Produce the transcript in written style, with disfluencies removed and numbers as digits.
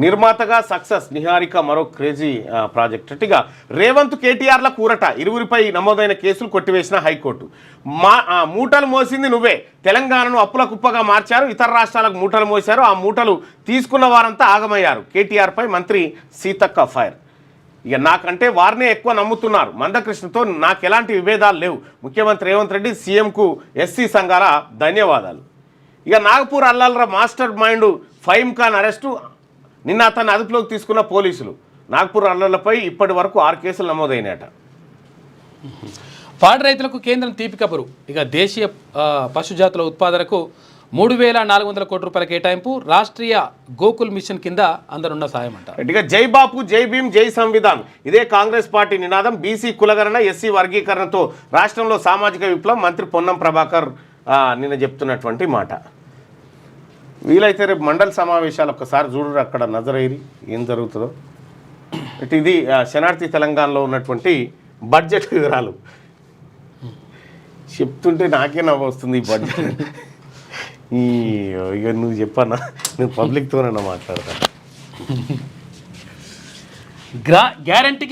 నిర్మాతగా సక్సెస్ నిహారిక మరో crazy project. ఇక రేవంత్ కేటీఆర్ల కూరట, ఇరువురిపై నమోదైన కేసులు కొట్టివేసిన హైకోర్టు. మూటలు మోసింది నువ్వే, తెలంగాణను అప్పుల కుప్పగా మార్చారు, ఇతర రాష్ట్రాలకు మూటలు మోసారు, ఆ మూటలు తీసుకున్న వారంతా ఆగమయ్యారు. కేటీఆర్పై మంత్రి సీతక్క ఫైర్. ఇక నాకంటే వారినే ఎక్కువ నమ్ముతున్నారు, మందకృష్ణతో నాకు ఎలాంటి విభేదాలు లేవు, ముఖ్యమంత్రి రేవంత్ రెడ్డి సీఎంకు ఎస్సీ సంఘాల ధన్యవాదాలు. ఇక నాగపూర్ అల్లర్ల mastermind Faheem Khan arrest, నిన్న అతన్ని అదుపులోకి తీసుకున్న పోలీసులు. నాగపూర్ అల్లర్లపై ఇప్పటి వరకు 6 కేసులు నమోదైనట. పాడి రైతులకు కేంద్రం తీపి కబురు. ఇక దేశీయ పశుజాతుల ఉత్పాదనకు 3,400 కోట్ల రూపాయల కేటాయింపు, రాష్ట్రీయ గోకుల్ మిషన్ కింద అందరున్న సాయం అంట. ఇక జై బాపు, జై భీమ్, జై సంవిధాన్, ఇదే కాంగ్రెస్ పార్టీ నినాదం. బీసీ కులగణన, ఎస్సీ వర్గీకరణతో రాష్ట్రంలో సామాజిక విప్లవం, మంత్రి పొన్నం ప్రభాకర్ నిన్న చెప్తున్నటువంటి మాట. వీలైతే రేపు మండలి సమావేశాలు ఒక్కసారి చూడరు, అక్కడ నజరైరి ఏం జరుగుతుందో. ఇది శనార్థి తెలంగాణలో ఉన్నటువంటి బడ్జెట్ వివరాలు చెప్తుంటే నాకే నవ్వు వస్తుంది. ఈ బడ్జెట్ ఇక నువ్వు చెప్పన్నా, నేను పబ్లిక్తోనన్నా మాట్లాడతాను. గ్యారంటీకి